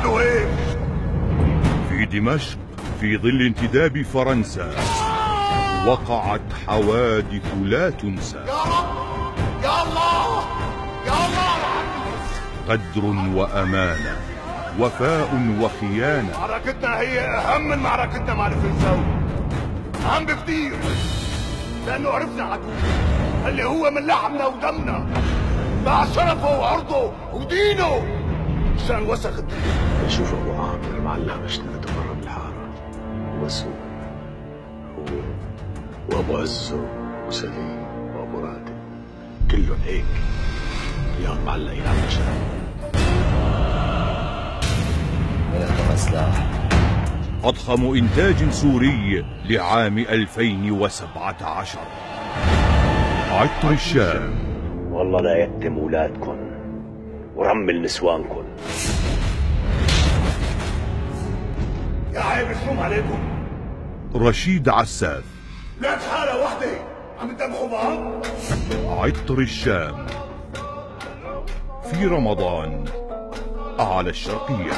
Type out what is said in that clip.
بعده هيك. في دمشق في ظل انتداب فرنسا وقعت حوادث لا تنسى. يا رب، يا الله، يا الله. قدر وأمانة، وفاء وخيانة. معركتنا هي أهم من معركتنا مع الفرنساوي، أهم بكتير، لأنه عرفنا عدو اللي هو من لحمنا ودمنا، مع شرفه وعرضه ودينه مشان وسخ الدين. بشوف أبو عامر معلق مشنقته برا بالحارة، وبس هو وأبو عزه وسليم وأبو راتب كلهم هيك اليوم معلقين على المشان. ولكم سلاح. أضخم إنتاج سوري لعام 2017. عطر الشام. والله لا يتم أولادكم ورمل نسوانكم. يا عيب الشوم عليكم. رشيد عساف. لك حالة وحدة عم تدمخوا بعض. عطر الشام في رمضان على الشرقية.